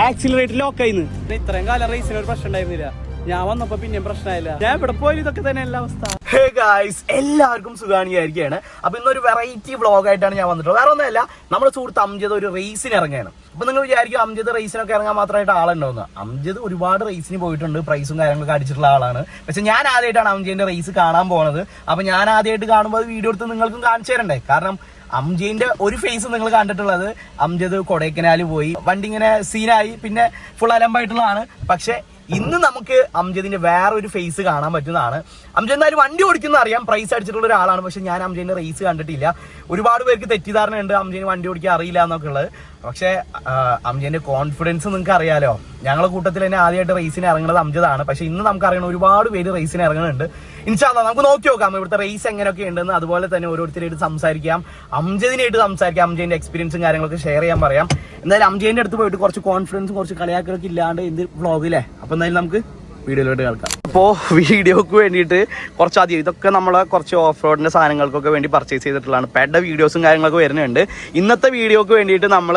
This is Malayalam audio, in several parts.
ആക്സിലറേറ്റർ ലോക്കായിന്ന്. ഇത്രയും കാലം റേസിന് ഒരു പ്രശ്നം ഉണ്ടായിരുന്നില്ല. ഞാൻ വന്നപ്പോ പിന്നെയും പ്രശ്നമായില്ല. ഞാൻ ഇവിടെ പോയി ഇതൊക്കെ തന്നെ എല്ലാ അവസ്ഥ. ഹേ ഗായ്സ്, എല്ലാവർക്കും സുഖാണിയായിരിക്കുകയാണ്. അപ്പൊ ഇന്നൊരു വെറൈറ്റി വ്ളോഗായിട്ടാണ് ഞാൻ വന്നിട്ടുള്ളത്. വേറെ ഒന്നുമല്ല, നമ്മുടെ സുഹൃത്ത് അംജദ് ഒരു റേസിന് ഇറങ്ങുകയാണ്. അപ്പൊ നിങ്ങൾ വിചാരിക്കും അംജദ് റേസിനൊക്കെ ഇറങ്ങാൻ മാത്രമായിട്ട് ആളുണ്ടാവുന്ന. അംജദ് ഒരുപാട് റേസിന് പോയിട്ടുണ്ട്, പ്രൈസും കാര്യങ്ങളൊക്കെ അടിച്ചിട്ടുള്ള ആളാണ്. പക്ഷെ ഞാൻ ആദ്യമായിട്ടാണ് അംജദിന്റെ റേസ് കാണാൻ പോകുന്നത്. അപ്പൊ ഞാൻ ആദ്യമായിട്ട് കാണുമ്പോൾ അത് വീഡിയോ എടുത്ത് നിങ്ങൾക്കും കാണിച്ചു തരണ്ടേ. കാരണം അംജദിന്റെ ഒരു ഫേസ് നിങ്ങൾ കണ്ടിട്ടുള്ളത് അംജദ് കൊടൈക്കനാൽ പോയി വണ്ടി ഇങ്ങനെ സീനായി പിന്നെ ഫുൾ അലമ്പായിട്ടുള്ളതാണ്. പക്ഷെ ഇന്ന് നമുക്ക് അംജദിന്റെ വേറൊരു ഫേസ് കാണാൻ പറ്റുന്നതാണ്. അംജദ് എന്തായാലും വണ്ടി ഓടിക്കുന്ന അറിയാം, പ്രൈസ് അടിച്ചിട്ടുള്ള ഒരാളാണ്. പക്ഷെ ഞാൻ അംജദിന്റെ റേസ് കണ്ടിട്ടില്ല. ഒരുപാട് പേർക്ക് തെറ്റിദ്ധാരണയുണ്ട് അംജദിന് വണ്ടി ഓടിക്കാൻ അറിയില്ല എന്നൊക്കെ ഉള്ളത്. പക്ഷെ അംജദിന്റെ കോൺഫിഡൻസ് നിങ്ങൾക്ക് അറിയാലോ. ഞങ്ങളുടെ കൂട്ടത്തിൽ തന്നെ ആദ്യമായിട്ട് റേസിന് ഇറങ്ങുന്നത് അംജദാണ്. പക്ഷെ ഇന്ന് നമുക്ക് അറിയണം ഒരുപാട് പേര് റേസിന് ഇറങ്ങുന്നുണ്ട്. ഇൻഷാ അല്ലാഹ് നമുക്ക് നോക്കി നോക്കാം ഇവിടുത്തെ റേസ് എങ്ങനെയൊക്കെ ഉണ്ടെന്ന്. അതുപോലെ തന്നെ ഓരോരുത്തരായിട്ട് സംസാരിക്കാം, അംജദിനായിട്ട് സംസാരിക്കാം, അംജദിന്റെ എക്സ്പീരിയൻസും കാര്യങ്ങളൊക്കെ ഷെയർ ചെയ്യാൻ പറയാം. എന്തായാലും അംജദിന്റെ അടുത്ത് പോയിട്ട് കുറച്ച് കോൺഫിഡൻസും കുറച്ച് കളിയാക്കലൊക്കെ ഇല്ലാണ്ട് എന്ത് വ്ളോഗില്ലേ. അപ്പൊ എന്തായാലും നമുക്ക് വീഡിയോയിലോട്ട് കേൾക്കാം. അപ്പോൾ വീഡിയോക്ക് വേണ്ടിയിട്ട് കുറച്ചധികം ഇതൊക്കെ നമ്മളെ കുറച്ച് ഓഫ് റോഡിൻ്റെ സാധനങ്ങൾക്കൊക്കെ വേണ്ടി പർച്ചേസ് ചെയ്തിട്ടുള്ളതാണ്. പെഡ വീഡിയോസും കാര്യങ്ങളൊക്കെ വരുന്നുണ്ട്. ഇന്നത്തെ വീഡിയോക്ക് വേണ്ടിയിട്ട് നമ്മൾ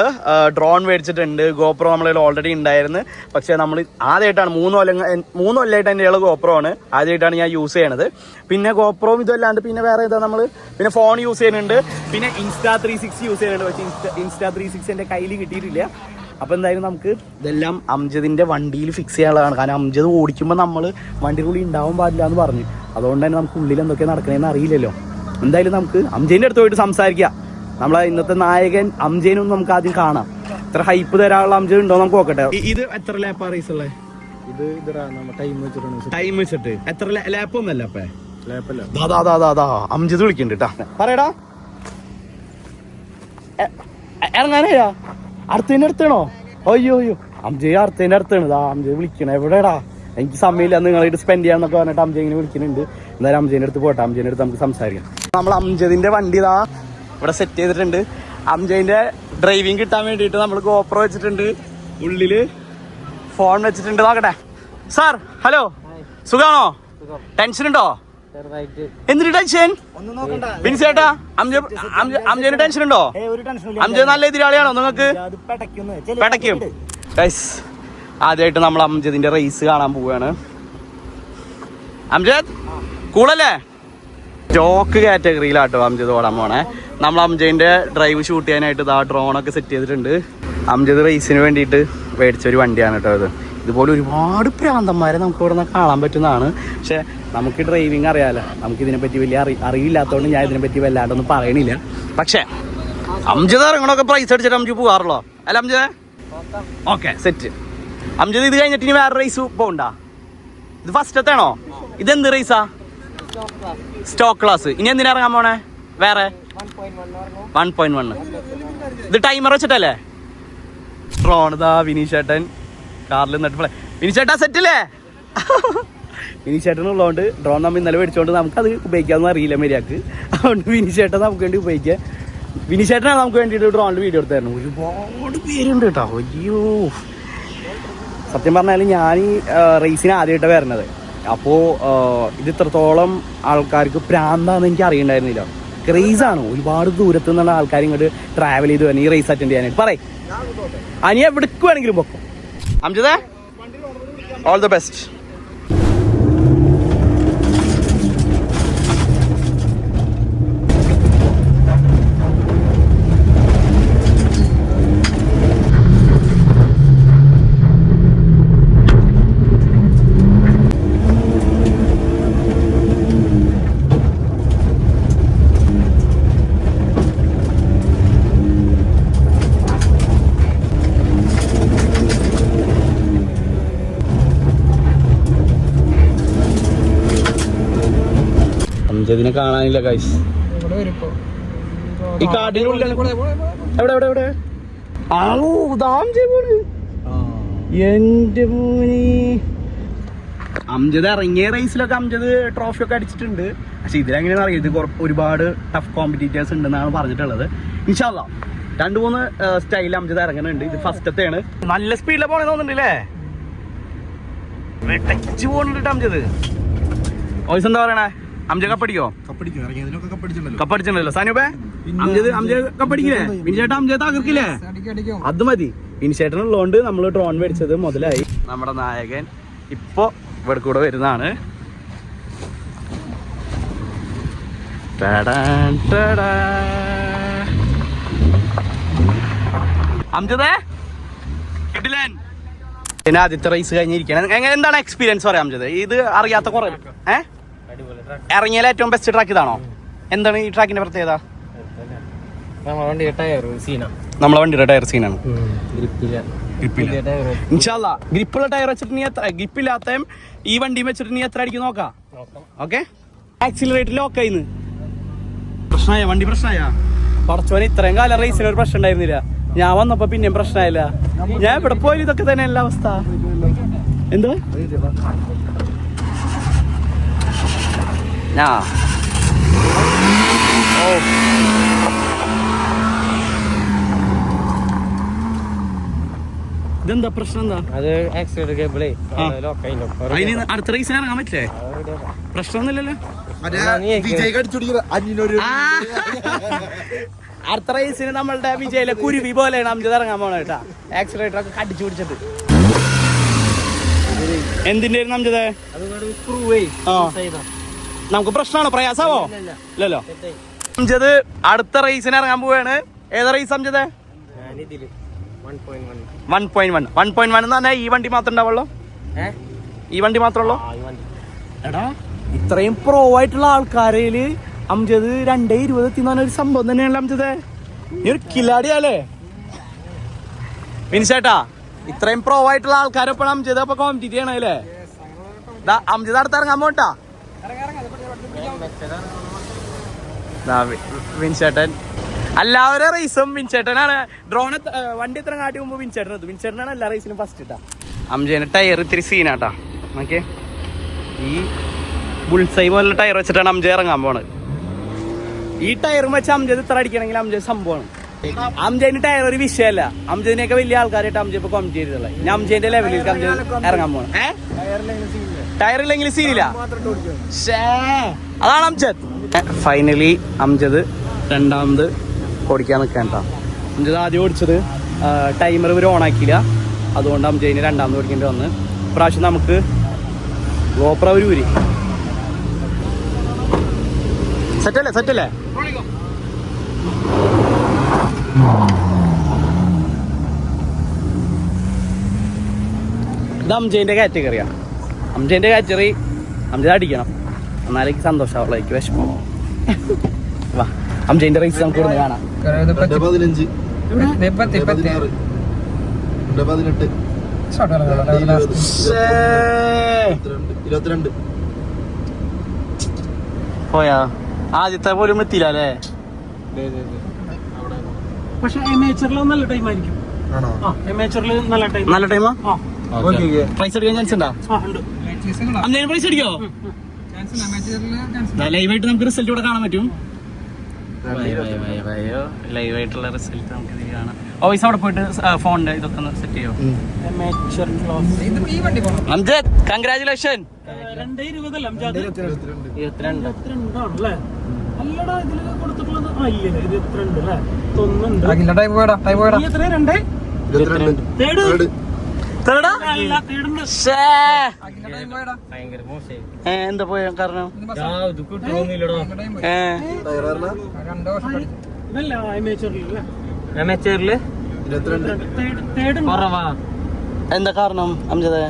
ഡ്രോൺ മേടിച്ചിട്ടുണ്ട്. ഗോപ്രോ നമ്മളതിൽ ഓൾറെഡി ഉണ്ടായിരുന്നു. പക്ഷേ നമ്മൾ ആദ്യമായിട്ടാണ് 3 കൊല്ലമായിട്ട് എൻ്റെ ഗോപ്രോ ആണ് ആദ്യമായിട്ടാണ് ഞാൻ യൂസ് ചെയ്യണത്. പിന്നെ ഗോപ്രോയും ഇതല്ലാണ്ട് പിന്നെ വേറെ ഇതാ നമ്മൾ പിന്നെ ഫോൺ യൂസ് ചെയ്യുന്നുണ്ട്. പിന്നെ Insta360 യൂസ് ചെയ്യുന്നുണ്ട്. പക്ഷേ Insta360 എൻ്റെ കയ്യിൽ കിട്ടിയിട്ടില്ല. അപ്പോൾ എന്തായാലും നമുക്ക് ഇതെല്ലാം അംജദിന്റെ വണ്ടിയിൽ ഫിക്സ് ചെയ്യാനുള്ളതാണ്. കാരണം അംജദ് ഓടിക്കുമ്പോൾ നമ്മൾ വണ്ടിയുടെ ഉള്ളിൽ ഉണ്ടാവാൻ പാടില്ല എന്ന് പറഞ്ഞു. അതുകൊണ്ട് തന്നെ നമുക്ക് ഉള്ളിൽ എന്തൊക്കെയാണ് നടക്കണതെന്ന് അറിയില്ലല്ലോ. എന്തായാലും നമുക്ക് അംജദിന്റെ അടുത്ത് പോയിട്ട് സംസാരിക്കാം. നമ്മളെ ഇന്നത്തെ നായകൻ അംജദിനും നമുക്ക് ആദ്യം കാണാം. ഇത്ര ഹൈപ്പ് തരാനുള്ള അംജദ് ഉണ്ടോ നമുക്ക് നോക്കട്ടെ. ഇത് എത്ര ലാപ്പാ റേസ് ഉള്ളത്? ഇത് ടൈം വെച്ചിട്ട് എത്ര ലാപ്പ് ഒന്നല്ല അപ്പേ ലാപ്പല്ല. അംജദ് വിളിക്കുന്നുണ്ട് കേട്ടാ. പറയടാ ഇറങ്ങാനേരാ അടുത്തതിന്റെ അടുത്താണോ? അയ്യോ അംജയ് അടുത്തതിന്റെ അടുത്താണ്. അംജയ് വിളിക്കണേ. എവിടെടാ എനിക്ക് സമയമില്ല നിങ്ങളായിട്ട് സ്പെൻഡ് ചെയ്യാന്നൊക്കെ പറഞ്ഞിട്ട് അംജയ് ഇങ്ങനെ വിളിക്കുന്നുണ്ട്. എന്തായാലും അംജദിന്റെ അടുത്ത് പോട്ടെ. അംജദിന്റെ അടുത്ത് നമുക്ക് സംസാരിക്കാം. നമ്മൾ അംജദിന്റെ വണ്ടി ഇതാ ഇവിടെ സെറ്റ് ചെയ്തിട്ടുണ്ട്. അംജദിന്റെ ഡ്രൈവിംഗ് കിട്ടാൻ വേണ്ടിയിട്ട് നമ്മൾ ഗോപ്രോ വെച്ചിട്ടുണ്ട്. ഉള്ളില് ഫോൺ വെച്ചിട്ടുണ്ട്. നോക്കട്ടെ. സാർ ഹലോ, സുഖാണോ? ടെൻഷൻ ഉണ്ടോ? എന്തിന് ടെൻഷൻ? ബിൻസേട്ടാ അംജദിന് ടെൻഷൻ ഉണ്ടോ? അംജദ് നല്ല എതിരാളിയാണോ നിങ്ങൾക്ക്? പെടയ്ക്കും. ആദ്യമായിട്ട് നമ്മൾ അംജദിന്റെ റേസ് കാണാൻ പോവുകയാണ്. അംജദ് കൂളല്ലേ? സ്റ്റോക്ക് കാറ്റഗറിയിലാട്ടോ അംജദ് ഓടാൻ പോണേ. നമ്മൾ അംജദിന്റെ ഡ്രൈവ് ഷൂട്ട് ചെയ്യാനായിട്ട് ഇതാ ഡ്രോണൊക്കെ സെറ്റ് ചെയ്തിട്ടുണ്ട്. അംജദ് റേസിന് വേണ്ടിയിട്ട് മേടിച്ചൊരു വണ്ടിയാണ് കേട്ടോ ഇത്. ഇതുപോലെ ഒരുപാട് പ്രാന്തന്മാരെ നമുക്ക് ഇവിടെ നിന്ന് കാണാൻ പറ്റുന്നതാണ്. പക്ഷെ നമുക്ക് ഡ്രൈവിംഗ് അറിയാമല്ലോ. നമുക്ക് ഇതിനെപ്പറ്റി വലിയ അറിയില്ലാത്തതുകൊണ്ട് ഞാൻ ഇതിനെപ്പറ്റി വല്ലാണ്ടൊന്നും പറയണില്ല. പക്ഷേ അംജദ് ഇറങ്ങണമൊക്കെ പ്രൈസ് അടിച്ചിട്ട് അംജദ് പോകാറുള്ളോ? അല്ല അംജദ്? Okay set. അംജദ് ഇത് കഴിഞ്ഞിട്ട് ഇനി വേറെ റേസ് പോകണ്ട? ഇത് ഫസ്റ്റത്താണോ? ഇതെന്ത് റേസാ? Stock class. ഇനി എന്തിനാ ഇറങ്ങാൻ പോണേ? വേറെ 1.1. ഇത് ടൈമർ വെച്ചിട്ടല്ലേ? ഡ്രോൺ ഇതാ വിനീഷേട്ടൻ കാറിൽ നിന്നിട്ട് വിനീഷേട്ടാ സെറ്റല്ലേ? വിനീഷേട്ടനുള്ളതുകൊണ്ട് ഡ്രോൺ നമ്മൾ ഇന്നലെ മേടിച്ചുകൊണ്ട് നമുക്കത് ഉപയോഗിക്കാമെന്ന് അറിയില്ല മര്യാദക്ക്. അതുകൊണ്ട് വിനീഷേട്ടൻ നമുക്ക് വേണ്ടി ഉപയോഗിക്കാം. വിനീഷേട്ടനാണ് നമുക്ക് വേണ്ടിയിട്ട് ഡ്രോണിൽ വീഡിയോ എടുത്തായിരുന്നു. ഒരുപാട് പേരുണ്ട് കേട്ടോ. അയ്യോ സത്യം പറഞ്ഞാൽ ഞാൻ ഈ റേസിന് ആദ്യമായിട്ടാണ് വരുന്നത്. അപ്പോൾ ഇത് ഇത്രത്തോളം ആൾക്കാർക്ക് പ്രാന്താണെന്ന് എനിക്ക് അറിയണ്ടായിരുന്നില്ല. ക്രേസാണ്. ഒരുപാട് ദൂരത്തു നിന്നുള്ള ആൾക്കാർ ഇങ്ങോട്ട് ട്രാവൽ ചെയ്ത് തന്നെ ഈ റേസ് അറ്റൻഡ് ചെയ്യാനായിട്ട്. പറയും അനിയ എവിടേക്ക് വേണമെങ്കിലും പൊക്കും. അംജദേ ഓൾ ദ ബെസ്റ്റ്. അംജദിനെ കാണാനില്ല ഗൈസ്. ഈ കാട്ടിനുള്ളിൽ എവിടെ എന്റെ മോനി. അംജദ് ഇറങ്ങിയ റേസിലൊക്കെ അംജദ് ട്രോഫി ഒക്കെ അടിച്ചിട്ടുണ്ട്. പക്ഷെ ഇതിലെങ്ങനെയാണെന്ന് അറിയാം. ഇത് ഒരുപാട് ടഫ് കോമ്പറ്റീറ്റേഴ്സ് ഉണ്ടെന്നാണ് പറഞ്ഞിട്ടുള്ളത്. ഇൻഷാ അല്ലാഹ് 2-3 സ്റ്റൈൽ അംജദ് ഇറങ്ങുന്നുണ്ട്. ഇത് ഫസ്റ്റത്തെയാണ്. നല്ല സ്പീഡിലാണ് പോണെന്ന് തോന്നുന്നുണ്ടല്ലേ? വെട്ടച്ച് പോകണുണ്ട് അംജദ്. വോയിസ് എന്താ പറയണേ? അംജദ് കപ്പടിക്കോ? കപ്പടിച്ചിട്ടുണ്ടല്ലോ. സാനുബേ അംജദ് കപ്പടിക്കില്ലേ? വിനിച്ചേട്ടാ അംജദ് തകർക്കില്ലേ? അത് മതി. ഇനിഷ്യേറ്ററുള്ളതുകൊണ്ട് നമ്മൾ ഡ്രോൺ മേടിച്ചത് മുതലായി. നമ്മുടെ നായകൻ ഇപ്പോൾ ഇവിടെ കൂടെ വരുന്നതാണ്. അംജദേ കിടിലൻ. പിന്നെ ആദ്യത്തെ റേസ് കഴിഞ്ഞിരിക്കണം. എന്താണ് എക്സ്പീരിയൻസ് പറയാം അംജദ്? ഇത് അറിയാത്ത കുറെ ഇറങ്ങിയാൽ ഏറ്റവും ബെസ്റ്റ് ട്രാക്ക് ഇതാണോ? എന്താണ് ഈ ട്രാക്കിന്റെ പ്രത്യേകത? നമ്മളെ വണ്ടിയുടെ ടയർ സീനാണ്. ഇൻഷാല്ലാ ഗ്രിപ്പുള്ള ടയർ വെച്ചിട്ട് നീ എത്ര ഗ്രിപ്പില്ലാത്ത ഈ വണ്ടി വെച്ചിട്ട് നീ എത്ര അടിക്കും നോക്കാം. ഓക്കെ, ആക്സിലറേറ്റർ ലോക്കായിന്ന് പ്രശ്നമായ വണ്ടി പ്രശ്നമായ പടച്ചോനെ. ഇത്രയും കാലം റേസിന് ഒരു പ്രശ്നം ഉണ്ടായിരുന്നില്ല. ഞാൻ വന്നപ്പോ പിന്നെയും പ്രശ്നമായില്ല. ഞാൻ ഇവിടെ പോയാലും ഇതൊക്കെ തന്നെ എല്ലാ അവസ്ഥ. എന്തോ ഇതെന്താ പ്രശ്നം? എന്താ അത് ആക്സിഡന്റ് കേബിളേ അടുത്ത റേസിന് ഇറങ്ങാൻ പറ്റില്ലേ? പ്രശ്നമൊന്നുമില്ലല്ലോ. അടുത്ത റേസിന് നമ്മളുടെ വിജയിലെ കുരുവി പോലെയാണ് അംജദ് ഇറങ്ങാൻ പോണ കേട്ടാ. ആക്സിലേറ്റർ ഒക്കെ കടിച്ചു പിടിച്ചിട്ട്. എന്തിന്റെ അംജദ്? നമുക്ക് പ്രശ്നമാണോ? പ്രയാസാവോ? ഇല്ലല്ലോ. അംജദ് അടുത്ത റേസിന് ഇറങ്ങാൻ പോവാണ്. ഏതാ റേസ് അംജദ്? 1.1 എന്ന് പറഞ്ഞാൽ ഈ വണ്ടി മാത്രം ഉണ്ടാവുള്ളൂ. ഈ വണ്ടി മാത്രമേ എടാ ഇത്രയും പ്രോ ആയിട്ടുള്ള ആൾക്കാരില് അംജദ് 2:20 എത്തിന്ന് ഒരു സംഭവം തന്നെയാണല്ലോ അംജദ്. നീ ഒരു കിലാടിയല്ലേ മിനിച്ചേട്ടാ? ഇത്രയും പ്രോ ആയിട്ടുള്ള ആൾക്കാരെപ്പോഴും അംജദ് അപ്പൊ കോമ്പറ്റീറ്റ് ചെയ്യണല്ലേ? അംജദ് അടുത്ത് ഇറങ്ങാൻ പോട്ടാ. വിൻചേട്ടൻ എല്ലാവരും റേസും വിൻചേട്ടനാണ്. ഡ്രോൺ വണ്ടി എത്ര കാട്ടി മുമ്പ് വിൻചേട്ടനാണ് എല്ലാ റേസിലും ഫസ്റ്റ് ഇട്ടാ. അംജദിന്റെ ടയർ ഇത്തിരി സീനാട്ടാ. നോക്കിയേ, ഈ ബുൾസൈ പോലുള്ള ടയർ വെച്ചിട്ടാണ് അംജദ് ഇറങ്ങാൻ പോണത്. ഈ ടയറും വെച്ച് അംജദ് ഇത്ര അടിക്കണമെങ്കിൽ അംജദ് സംഭവമാണ്. അംജദിന്റെ ടയർ ഒരു വിഷയമല്ല. അംജദിനെയൊക്കെ വലിയ ആൾക്കാരായിട്ട് അംജദ് ഇപ്പൊ കോമ്പറ്റ് ചെയ്തിട്ടുള്ളത്. ഞാൻ അംജദിന്റെ ലെവലിലേക്ക് അംജദ് ഇറങ്ങാൻ പോണം. ടയർ ഇല്ലെങ്കിൽ സീനില്ല. അതാണ് അംജദ്. ഫൈനലി അംജദ് രണ്ടാമത് ഓടിക്കാൻ നിൽക്കാണ്ട. അംജദ് ആദ്യം ഓടിച്ചത് ടൈമർ ഇവർ ഓൺ ആക്കിയില്ല. അതുകൊണ്ട് അംജദിന് രണ്ടാമത് ഓടിക്കേണ്ടി വന്ന്. ഇപ്രാവശ്യം നമുക്ക് ഗോപ്ര ഒരു ഊരി. സെറ്റല്ലേ സെറ്റല്ലേ? ഇത് അംജദിന്റെ കാറ്റഗറിയാ. അംജദിന്റെ കാറ്റഗറി അംജദ് അടിക്കണം, എന്നാലേക്ക് സന്തോഷമാവുള്ളൂ. എനിക്ക് വിഷമം. വാ അംജദിന്റെ റേസ് നമുക്ക് ഇവിടെ കാണാം. 15 പോയാ ആദ്യത്തെ പോലും എത്തിയില്ല അല്ലേ? പക്ഷെ നല്ല ടൈം ആയിരിക്കും. നല്ല ടൈമാ. പ്രൈസ് അടിക്കാൻ ചാൻസ് ഉണ്ടോ? അന്നേരം പ്രൈസ് അടിക്കോ? ലൈവായിട്ട് നമുക്ക് റിസൾട്ട് ഇവിടെ കാണാൻ പറ്റും. ലൈവായിട്ടുള്ള റിസൾട്ട് നമുക്ക് ഇത് കാണാം. ഓയിസ് അവിടെ പോയിട്ട് ഫോണിന്റെ ഇതൊക്കെ ഒന്ന് സെറ്റ് ചെയ്യോ? അംജദ് കൺഗ്രാജുലേഷൻ. 22 എന്താ പോയ കാരണം? എന്താ കാരണം അംജദ്?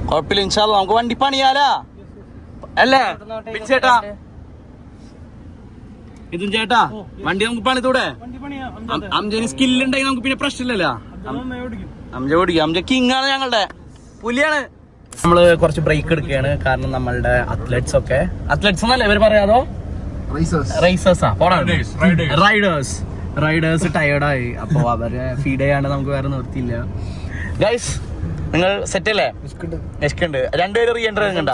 കുഴപ്പമില്ല, ഇൻഷാല്ലാ നമുക്ക് വണ്ടി പണിയാലാ അല്ലേ ചേട്ടാ? ഇതും ചേട്ടാ വണ്ടി നമുക്ക് പണിത്തൂടെ? അംജദിന് സ്കില്ലുണ്ടെങ്കിൽ നമുക്ക് പിന്നെ പ്രശ്നമില്ലല്ലോ. അംജദ് ഓടിക്കും. അംജദ് കിങ് ആണ്, ഞങ്ങളുടെ പുലിയാണ്. നമ്മള് കുറച്ച് ബ്രേക്ക് എടുക്കുകയാണ്. കാരണം നമ്മളുടെ അത്ലറ്റ്സ് ഒക്കെ അത്ലറ്റ്സ് എന്നല്ലേ ഇവർ പറയാതോ? റൈസേഴ്സാ റൈഡേഴ്സ് ടയേർഡായി. അപ്പൊ അവരെ ഫീഡ് ചെയ്യാണ്ട് നമുക്ക് വേറെ നിർത്തിയില്ല. ഗൈസ് നിങ്ങൾ സെറ്റ് അല്ലേ? നെഷ്കുണ്ട്. രണ്ടുപേരും റീഎൻട്രി കണ്ട.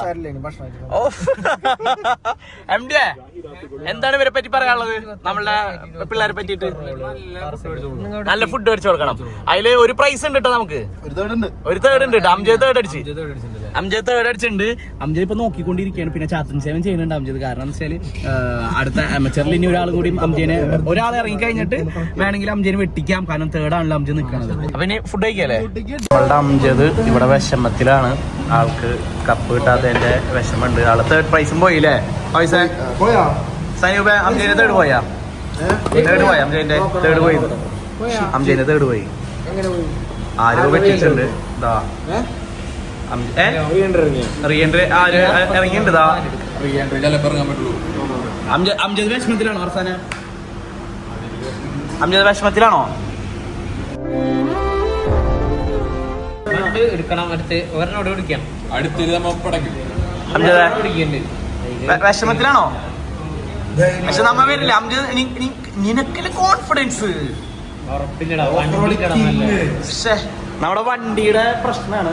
ഓ എം ഡി എന്താണ് ഇവരെ പറ്റി പറയാനുള്ളത്? നമ്മളുടെ പിള്ളേരെ പറ്റിയിട്ട് നല്ല ഫുഡ് അടിച്ചു കൊടുക്കണം. അതില് ഒരു പ്രൈസ് ഉണ്ട് കേട്ടോ. നമുക്ക് ഒരു തേർഡ് ഉണ്ട്. അംജദ് തേർഡ് അടിച്ച് അംജദ് തേർഡ് അടിച്ചിട്ടുണ്ട്. അംജദ് ഇപ്പൊ നോക്കിക്കൊണ്ടിരിക്കുകയാണ്. പിന്നെ ചാത്തൻ സേവൻ ചെയ്യുന്നുണ്ട് അംജദ്. കാരണം എന്താ വെച്ചാല് അടുത്ത അമച്ചറിൽ ഇനി ഒരാൾ കൂടി അംജനെ ഒരാൾ ഇറങ്ങി കഴിഞ്ഞിട്ട് വേണമെങ്കിൽ അംജനെ വെട്ടിക്കാം. കാരണം തേർഡ് ആണല്ലോ അംജദ് നിൽക്കുന്നത്. അപ്പൊ ഇനി ഫുഡ് കഴിക്കല്ലേ? നമ്മളുടെ അംജദ് ഇവിടെ വിഷമത്തിലാണ്. ആൾക്ക് കപ്പ് കിട്ടാത്തതിന്റെ വിഷമുണ്ട്. ആള് തേർഡ് പ്രൈസും പോയില്ലേ? സനൂപ അംജനെ തേർഡ് പോയാ? തേർഡ് പോയി. അംജന്റെ തേർഡ് പോയി. അംജന്റെ തേർഡ് പോയി. ആരോ വെച്ചിട്ടുണ്ട്. റീഎൻട്രി ആര് ഇറങ്ങിയിട്ടുണ്ട്? അംജദ് വിഷമത്തിലാണോ? അവസാന അംജദ് വിഷമത്തിലാണോ? എടുക്കണം. അടുത്ത് ഒരെണ്ണോട് പിടിക്കാം. അംജദ് വിഷമത്തിലാണോ? പക്ഷെ നമ്മ വരില്ല അംജദ്. നിനക്കല്ലേ കോൺഫിഡൻസ്? നമ്മുടെ വണ്ടിയുടെ പ്രശ്നമാണ്.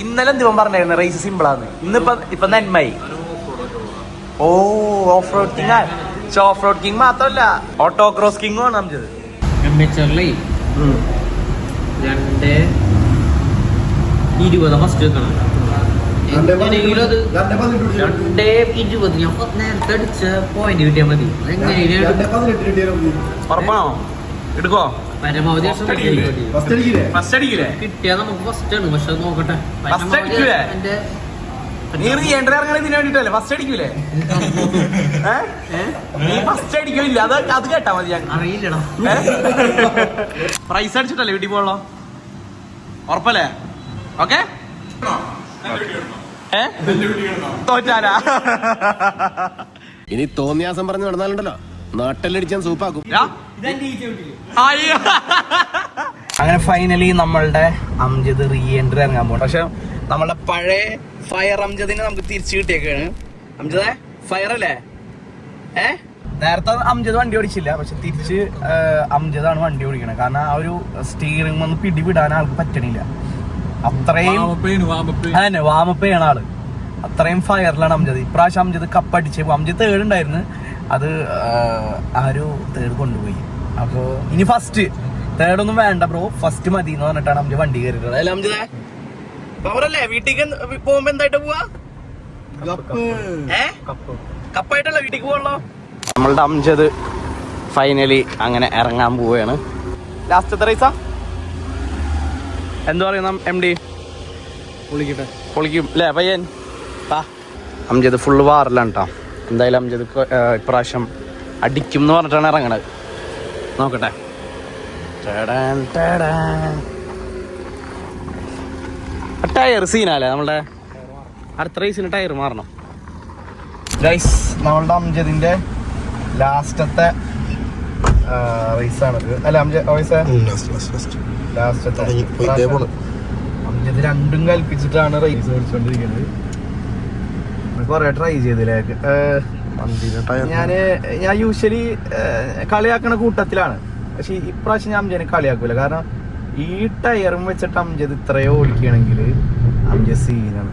ഇന്നലെ ദിവസം പറഞ്ഞായിരുന്നു റേസ് സിമ്പിളാന്ന്. ഇപ്പൊ നന്മായി. Off road king. Off road king മാത്രല്ല ഓട്ടോ ക്രോസ് കിങ്ങും ആണ് അംജദ്. 2:20 ഫസ്റ്റ് വെക്കണം. എങ്ങനെയെങ്കിലും അത് 2:20 ഞാൻ നേരത്തെ അടിച്ച പോയിന്റ് കിട്ടിയാൽ മതി. ഉറപ്പാണോ? എടുക്കോ? പരമാവധി ഫസ്റ്റ് അടിക്കില്ലേ? കിട്ടിയാൽ നമുക്ക് ഫസ്റ്റ് ആണ്. പക്ഷെ നോക്കട്ടെ. ഫസ്റ്റ് അടിക്കൂലേ? നീ റീഎൻട്രി ഇറങ്ങണ ഇതിന് വേണ്ടിട്ടല്ലേ? ഫസ്റ്റ് അടിക്കൂലേ? നീ ഫസ്റ്റ് അടിക്കില്ല. അത് കേട്ടാ മതി. അറിയില്ലടാ. പ്രൈസ് അടിച്ചിട്ടല്ലേ വീട്ടിൽ പോകണോ? ഉറപ്പല്ലേ? ഓക്കെ. തോറ്റാലാ? ഇനി തോന്നിയാസം പറഞ്ഞു നടന്നാലുണ്ടല്ലോ നാട്ടിലടിച്ചാൻ സൂപ്പാക്കും. അങ്ങനെ ഫൈനലി നമ്മളുടെ അംജദ് റീഎൻട്രി ഇറങ്ങാൻ പോകണം. പക്ഷെ നമ്മളുടെ പഴയ ഫയർ അംജദിനെ നമുക്ക് തിരിച്ചു കിട്ടിയേക്കാണ്. അംജദേ ഫയർ അല്ലേ? നേരത്തെ അംജദ് വണ്ടി ഓടിച്ചില്ല. പക്ഷെ തിരിച്ച് അംജദാണ് വണ്ടി ഓടിക്കണത്. കാരണം ആ ഒരു സ്റ്റീറിംഗ് ഒന്ന് പിടിവിടാൻ ആൾക്ക് പറ്റണില്ല. അത്രയും അതന്നെ വാമപ്പ് ചെയ്യണ ആള്. അത്രയും ഫയറിലാണ് അംജദ്. ഇപ്രാവശ്യം അംജദ് കപ്പടിച്ച് അംജദ് തേർഡ് ഉണ്ടായിരുന്നു. അത് ആരോ തേർഡ് കൊണ്ടുപോയി. അപ്പൊ ഇനി ഫസ്റ്റ് തേർഡ് ഒന്നും വേണ്ട ബ്രോ, ഫസ്റ്റ് മതി എന്ന് പറഞ്ഞിട്ടാണ് അംജദ് വണ്ടി കയറിയിട്ടുള്ളത്. അല്ല അംജദേ പവറല്ലേ? വീട്ടിലേക്ക് പോകുമ്പോ എന്തായിട്ട് പോവാ? കപ്പായിട്ടല്ല വീട്ടിലേക്ക് പോകണല്ലോ. നമ്മളുടെ അംജദ് ഫൈനലി അങ്ങനെ ഇറങ്ങാൻ പോവുകയാണ്. ലാസ്റ്റത്തെ റേസാ എന്താ പറയുന്ന MD? പൊളിക്കും അല്ലേ പയ്യൻ? അംജദ് ഫുള്ള് വാറിലാണ് കേട്ടോ. എന്തായാലും അംജദ് ഇപ്രാവശ്യം അടിക്കും എന്ന് പറഞ്ഞിട്ടാണ് ഇറങ്ങണത്. നോക്കട്ടെ. ടയർ സീനല്ലേ നമ്മളുടെ? അടുത്ത റേസിന് ടയർ മാറണം ഗൈസ്. നമ്മളുടെ അംജദിന്റെ ലാസ്റ്റത്തെ റേസാണിത്. അല്ല ലാസ്റ്റത്തെ അംജദ് രണ്ടും കൽപ്പിച്ചിട്ടാണ് റേസ് ഓടിച്ചോണ്ടിരിക്കുന്നത്. കൊറേ ട്രൈ ചെയ്തില്ലേ? ഞാൻ യൂഷ്വലി കളിയാക്കണ കൂട്ടത്തിലാണ്. പക്ഷെ ഇപ്രാവശ്യം ഞാൻ അംജദിനെ കളിയാക്കൂല. കാരണം ഈ ടയറും വെച്ചിട്ട് അംജദ് ഇത്രയോ ഓടിക്കുകയാണെങ്കിൽ അംജദ് സീനാണ്.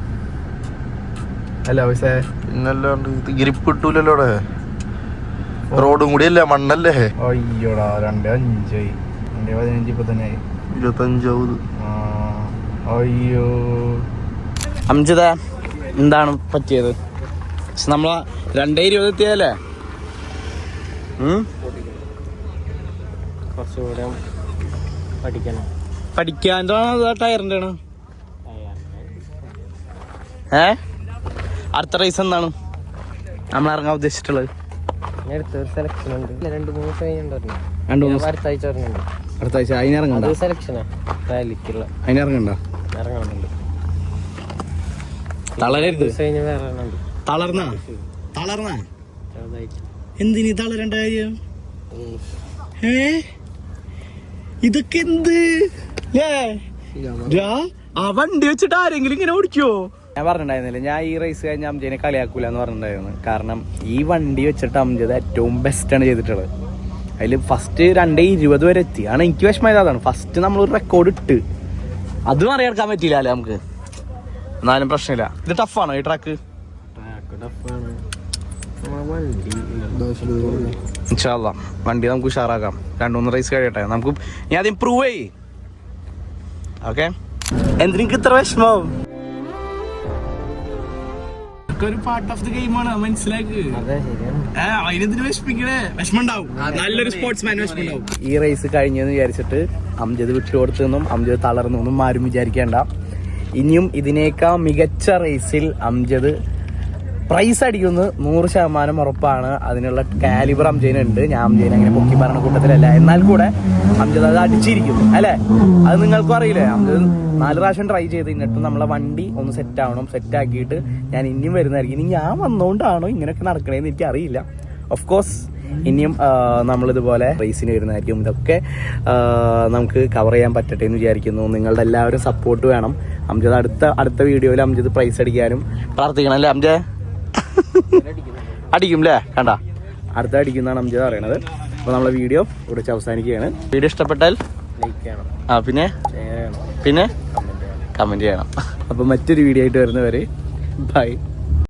അല്ല പക്ഷേ പിന്നല്ലാണ്ട് ഗ്രിപ്പ് കിട്ടൂലല്ലോ. റോഡും കൂടി അല്ലേ, മണ്ണല്ലേ. അയ്യോടാ 2:05 2:15 ഇപ്പൊ തന്നെ 25. അയ്യോ അംജദ എന്താണ് പറ്റിയത്? നമ്മളെ 2:20 എത്തിയതല്ലേ? കുറച്ചുകൂടെ പഠിക്കാൻ ടയറിന്റെ ആണ്. അടുത്ത റേസ് എന്താണ് നമ്മൾ ഇറങ്ങാൻ ഉദ്ദേശിച്ചിട്ടുള്ളത്? സെലക്ഷൻ ഉണ്ട്. 2-3 അടുത്ത ആഴ്ച അതിനിറങ്ങണ്ട. അതിനിറങ്ങണ്ട. തളരരുത്. തളർന്ന എന്തിനീ തളരേണ്ട കാര്യം? ഇതൊക്കെ എന്ത് ആ വണ്ടി വെച്ചിട്ട് ആരെങ്കിലും ഇങ്ങനെ ഓടിക്കോ? ഞാൻ പറഞ്ഞിട്ടുണ്ടായിരുന്നില്ല ഞാൻ ഈ റേസ് കഴിഞ്ഞ അംജദിനെ കളിയാക്കൂല എന്ന് പറഞ്ഞിട്ടുണ്ടായിരുന്നു. കാരണം ഈ വണ്ടി വെച്ചിട്ട് അംജദ് ഏറ്റവും ബെസ്റ്റാണ് ചെയ്തിട്ടുള്ളത്. അതിൽ ഫസ്റ്റ് 2:20 വരെ എത്തി. ആണ് എനിക്ക് വിഷമമായത് അതാണ്. ഫസ്റ്റ് നമ്മളൊരു റെക്കോർഡ് ഇട്ട് അത് മറികടക്കാൻ പറ്റിയില്ല അല്ലേ നമുക്ക്? എന്നാലും പ്രശ്നമില്ല. ഇത് ടഫാണോ ഈ ട്രാക്ക്? ഇൻഷാ അല്ലാഹ് വണ്ടി നമുക്ക് ഉഷാറാക്കാം. 2-3 റേസ് കഴിയട്ടെ. നമുക്ക് ഞാൻ ആദ്യം പ്രൂവ് ചെയ്യ്. ഓക്കെ. എന്തിനു ഇത്ര വിഷമം? ഒരു പാർട്ട് ഓഫ് ദി ഗെയിമാണ്, മനസ്സിലാക്ക്. അതിനെന്തിനു വിഷമിക്കണേ? വിഷമം ഉണ്ടാവും, നല്ലൊരു സ്പോർട്സ്മാൻ വിഷമം ഉണ്ടാവും. ഈ റേസ് കഴിഞ്ഞെന്ന് വിചാരിച്ചിട്ട് അംജദ് വിട്ടുകൊടുത്തെന്നും അംജദ് തളർന്നൊന്നും ആരും വിചാരിക്കേണ്ട. ഇനിയും ഇതിനേക്കാൾ മികച്ച റേസിൽ അംജദ് പ്രൈസ് അടിക്കുന്നു 100% ഉറപ്പാണ്. അതിനുള്ള കാലിബർ അംജദിനുണ്ട്. ഞാൻ അംജദിനെ അങ്ങനെ പൊക്കി പറഞ്ഞ കൂട്ടത്തിലല്ല, എന്നാൽ കൂടെ അംജദ് അത് അടിച്ചിരിക്കും അല്ലേ? അത് നിങ്ങൾക്കും അറിയില്ലേ? അംജദ് 4 പ്രാവശ്യം ട്രൈ ചെയ്ത് എന്നിട്ടും നമ്മളെ വണ്ടി ഒന്ന് സെറ്റ് ആവണം. സെറ്റ് ആക്കിയിട്ട് ഞാൻ ഇനിയും വരുന്നതായിരിക്കും. ഇനി ഞാൻ വന്നുകൊണ്ടാണോ ഇങ്ങനെയൊക്കെ നടക്കണേന്ന് എനിക്ക് അറിയില്ല. ഓഫ് കോഴ്സ് ഇനിയും നമ്മളിതുപോലെ റേസിന് വരുന്നതായിരിക്കും. ഇതൊക്കെ നമുക്ക് കവർ ചെയ്യാൻ പറ്റട്ടെ എന്ന് വിചാരിക്കുന്നു. നിങ്ങളുടെ എല്ലാവരും സപ്പോർട്ട് വേണം. അംജദ് അടുത്ത വീഡിയോയിൽ അംജദ് പ്രൈസ് അടിക്കാനും പ്രാർത്ഥിക്കണം അല്ലേ അംജദ്? അടിക്കും അല്ലേ? കണ്ട അടുത്ത അടിക്കുന്നതാണ് അംജദ് പറയണത്. അപ്പോൾ നമ്മളെ വീഡിയോ ഇവിടെ വെച്ച് അവസാനിക്കുകയാണ്. വീഡിയോ ഇഷ്ടപ്പെട്ടാൽ ലൈക്ക് ചെയ്യണം, പിന്നെ കമൻറ്റ് ചെയ്യണം. അപ്പോൾ മറ്റൊരു വീഡിയോ ആയിട്ട് വരുന്നവരെ ബൈ.